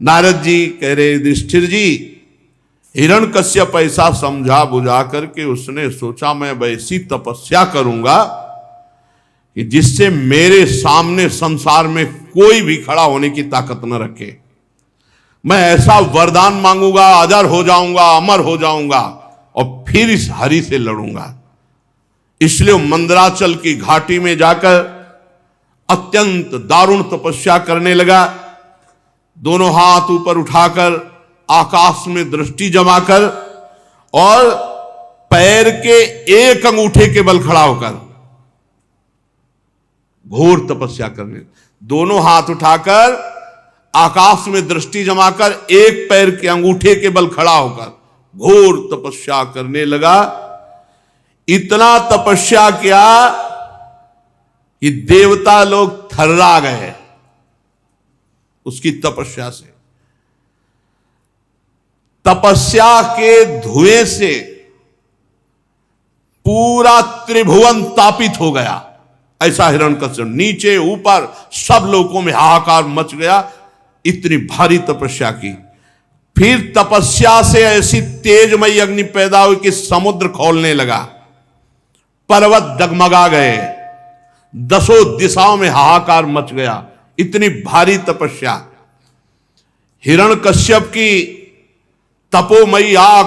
नारद जी कह रहे युधिष्ठिर जी, हिरण्यकश्यप ऐसा समझा बुझा करके उसने सोचा मैं वैसी तपस्या करूंगा कि जिससे मेरे सामने संसार में कोई भी खड़ा होने की ताकत न रखे। मैं ऐसा वरदान मांगूंगा, अजर हो जाऊंगा, अमर हो जाऊंगा और फिर इस हरि से लड़ूंगा। इसलिए मंदराचल की घाटी में जाकर अत्यंत दारुण तपस्या करने लगा। दोनों हाथ ऊपर उठाकर आकाश में दृष्टि जमाकर और पैर के एक अंगूठे के बल खड़ा होकर घोर तपस्या करने। दोनों हाथ उठाकर आकाश में दृष्टि जमाकर एक पैर के अंगूठे के बल खड़ा होकर घोर तपस्या करने लगा। इतना तपस्या किया कि देवता लोग थर्रा गए उसकी तपस्या से। तपस्या के धुएं से पूरा त्रिभुवन तापित हो गया। ऐसा हिरण्यकश्यप, नीचे ऊपर सब लोगों में हाहाकार मच गया। इतनी भारी तपस्या की। फिर तपस्या से ऐसी तेजमयी अग्नि पैदा हुई कि समुद्र खौलने लगा, पर्वत डगमगा गए, दसों दिशाओं में हाहाकार मच गया। इतनी भारी तपस्या। हिरण्यकश्यप की तपोमयी आग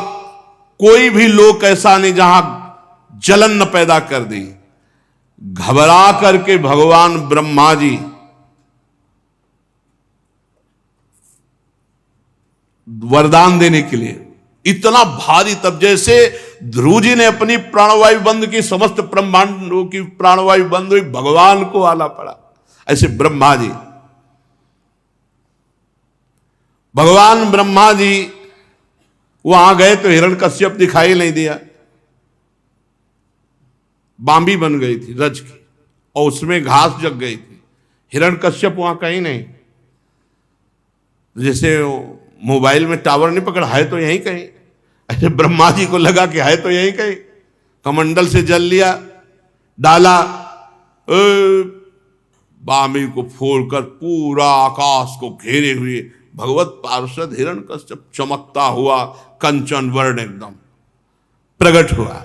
कोई भी लोक ऐसा नहीं जहां जलन न पैदा कर दी। घबरा करके भगवान ब्रह्मा जी वरदान देने के लिए इतना भारी तप, जैसे ध्रुव जी ने अपनी प्राणवायु बंद की, समस्त ब्रह्मांडों की प्राणवायु बंद हुई, भगवान को आला पड़ा। ऐसे ब्रह्मा जी, भगवान ब्रह्मा जी वहां गए तो हिरण्यकश्यप दिखाई नहीं दिया। बांबी बन गई थी रज की और उसमें घास जग गई थी। हिरण्यकश्यप वहां कहीं नहीं। जैसे मोबाइल में टावर नहीं पकड़ा, है तो यहीं कहीं। ऐसे ब्रह्मा जी को लगा कि है तो यहीं कहीं। कमंडल से जल लिया, डाला, बामी को फोड़कर पूरा आकाश को घेरे हुए भगवत पार्षद हिरण्यकश्यप चमकता हुआ कंचन वर्ण एकदम प्रकट हुआ।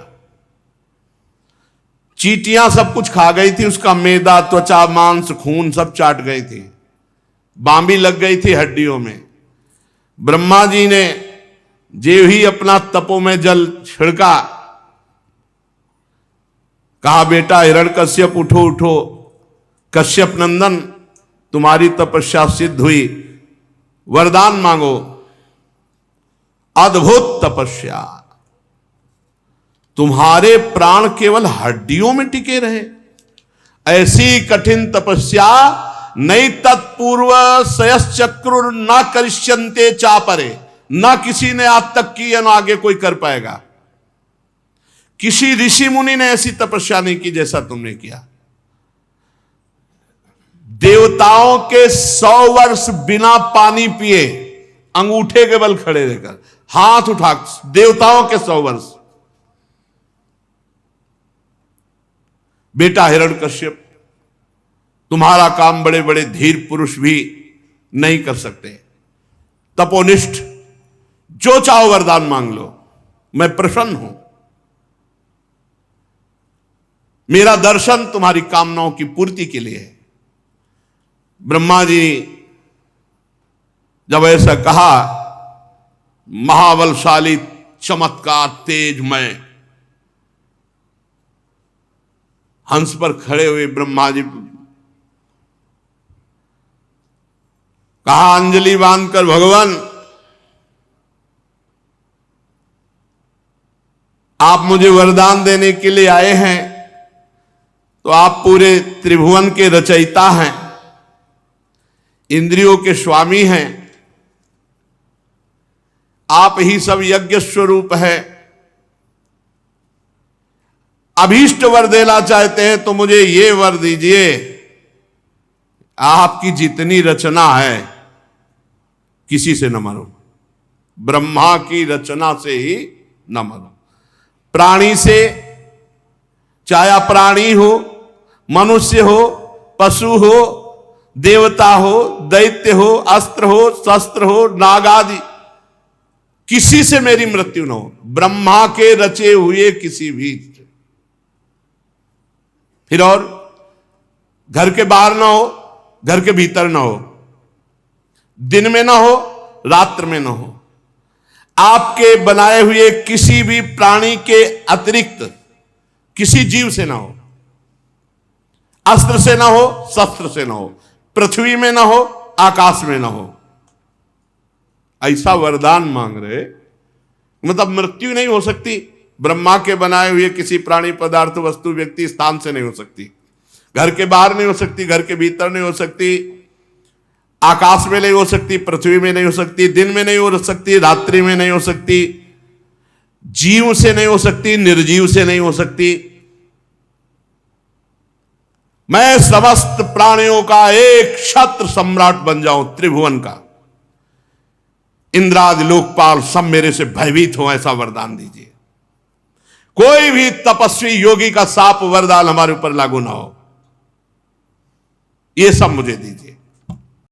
चींटियां सब कुछ खा गई थी, उसका मैदा, त्वचा, मांस, खून सब चाट गई थी। बांबी लग गई थी हड्डियों में। ब्रह्मा जी ने जे ही अपना तपो में जल छिड़का, कहा बेटा हिरण्यकश्यप उठो उठो, कश्यप नंदन तुम्हारी तपस्या सिद्ध हुई, वरदान मांगो। अद्भुत तपस्या, तुम्हारे प्राण केवल हड्डियों में टिके रहे। ऐसी कठिन तपस्या नई तत्पूर्व सयश्चक्रुर न करिष्यन्ते चापरे, ना किसी ने आज तक की है ना आगे कोई कर पाएगा। किसी ऋषि मुनि ने ऐसी तपस्या नहीं की जैसा तुमने किया। देवताओं के 100 वर्ष बिना पानी पिए अंगूठे के बल खड़े रहकर हाथ उठा, देवताओं के 100 वर्ष। बेटा हिरण्यकश्यप, तुम्हारा काम बड़े बड़े धीर पुरुष भी नहीं कर सकते। तपोनिष्ठ, जो चाहो वरदान मांग लो, मैं प्रसन्न हूं। मेरा दर्शन तुम्हारी कामनाओं की पूर्ति के लिए है। ब्रह्मा जी जब ऐसा कहा, महाबलशाली, चमत्कार, तेजमय हंस पर खड़े हुए ब्रह्मा जी कहा अंजलि बांधकर, भगवान आप मुझे वरदान देने के लिए आए हैं, तो आप पूरे त्रिभुवन के रचयिता हैं, इंद्रियों के स्वामी हैं, आप ही सब यज्ञ स्वरूप है। अभीष्ट वर देना चाहते हैं तो मुझे ये वर दीजिए, आपकी जितनी रचना है किसी से न मरो, ब्रह्मा की रचना से ही न मरो। प्राणी से, चाहे प्राणी हो, मनुष्य हो, पशु हो, देवता हो, दैत्य हो, अस्त्र हो, शस्त्र हो, नाग आदि, किसी से मेरी मृत्यु न हो, ब्रह्मा के रचे हुए किसी भी। फिर और घर के बाहर ना हो, घर के भीतर ना हो, दिन में ना हो, रात्र में ना हो, आपके बनाए हुए किसी भी प्राणी के अतिरिक्त किसी जीव से ना हो, अस्त्र से ना हो, शस्त्र से ना हो, पृथ्वी में ना हो, आकाश में ना हो। ऐसा वरदान मांग रहे, मतलब मृत्यु नहीं हो सकती, ब्रह्मा के बनाए हुए किसी प्राणी, पदार्थ, वस्तु, व्यक्ति, स्थान से नहीं हो सकती, घर के बाहर नहीं हो सकती, घर के भीतर नहीं हो सकती, आकाश में नहीं हो सकती, पृथ्वी में नहीं हो सकती, दिन में नहीं हो सकती, रात्रि में नहीं हो सकती, जीव से नहीं हो सकती, निर्जीव से नहीं हो सकती। मैं समस्त प्राणियों का एक छत्र सम्राट बन जाऊं, त्रिभुवन का, इंद्रादि लोकपाल सब मेरे से भयभीत हो, ऐसा वरदान दीजिए। कोई भी तपस्वी योगी का साप वरदान हमारे ऊपर लागू ना हो, ये सब मुझे दीजिए।